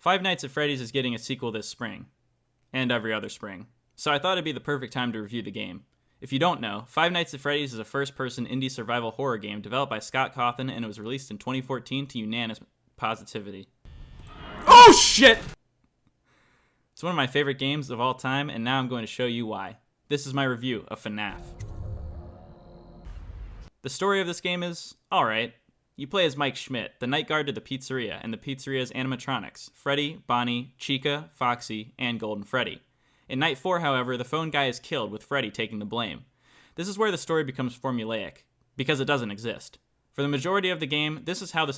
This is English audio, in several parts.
Five Nights at Freddy's is getting a sequel this spring, and every other spring, so I thought it'd be the perfect time to review the game. If you don't know, Five Nights at Freddy's is a first-person indie survival horror game developed by Scott Cawthon, and it was released in 2014 to unanimous positivity. Oh shit! It's one of my favorite games of all time, and now I'm going to show you why. This is my review of FNAF. The story of this game is alright. You play as Mike Schmidt, the night guard to the pizzeria, and the pizzeria's animatronics, Freddy, Bonnie, Chica, Foxy, and Golden Freddy. In Night 4, however, the phone guy is killed, with Freddy taking the blame. This is where the story becomes formulaic, because it doesn't exist. For the majority of the game, this is how the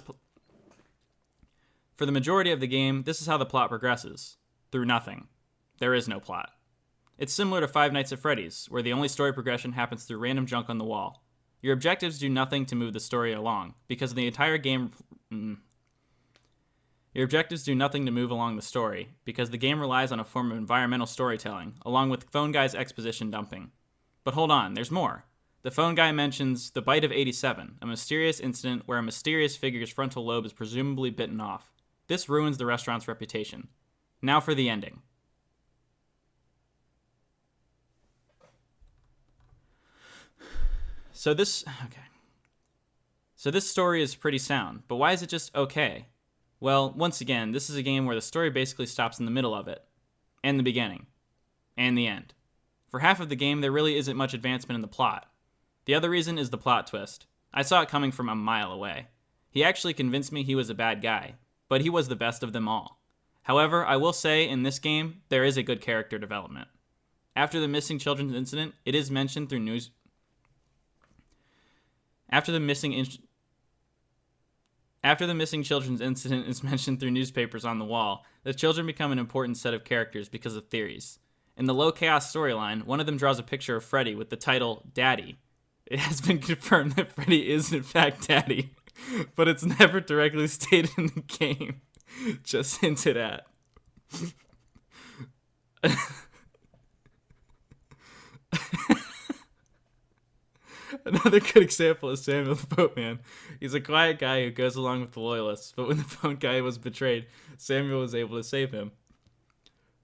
plot progresses. Through nothing. There is no plot. It's similar to Five Nights at Freddy's, where the only story progression happens through random junk on the wall. Your objectives do nothing to move the story along, because the entire game... Your objectives do nothing to move along the story, because the game relies on a form of environmental storytelling, along with Phone Guy's exposition dumping. But hold on, there's more. The Phone Guy mentions the bite of 87, a mysterious incident where a mysterious figure's frontal lobe is presumably bitten off. This ruins the restaurant's reputation. Now for the ending. So this story is pretty sound, but why is it just okay? Well, once again, this is a game where the story basically stops in the middle of it, and the beginning, and the end. For half of the game, there really isn't much advancement in the plot. The other reason is the plot twist. I saw it coming from a mile away. He actually convinced me he was a bad guy, but he was the best of them all. However, I will say, in this game, there is a good character development. After the missing children's incident, it is mentioned through news... After the missing children's incident is mentioned through newspapers on the wall, the children become an important set of characters because of theories. In the Low Chaos storyline, one of them draws a picture of Freddy with the title, Daddy. It has been confirmed that Freddy is in fact Daddy, but it's never directly stated in the game, just hinted at. Another good example is Samuel the Boatman. He's a quiet guy who goes along with the loyalists, but when the phone guy was betrayed, Samuel was able to save him.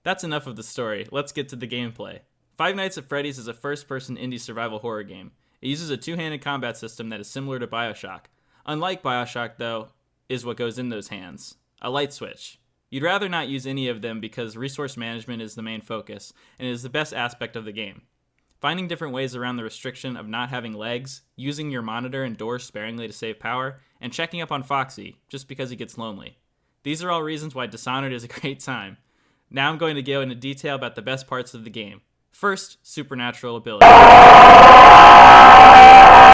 That's enough of the story. Let's get to the gameplay. Five Nights at Freddy's is a first-person indie survival horror game. It uses a two-handed combat system that is similar to BioShock. Unlike BioShock, though, is what goes in those hands. A light switch. You'd rather not use any of them because resource management is the main focus, and it is the best aspect of the game. Finding different ways around the restriction of not having legs, using your monitor and doors sparingly to save power, and checking up on Foxy, just because he gets lonely. These are all reasons why Dishonored is a great time. Now I'm going to go into detail about the best parts of the game. First, supernatural ability.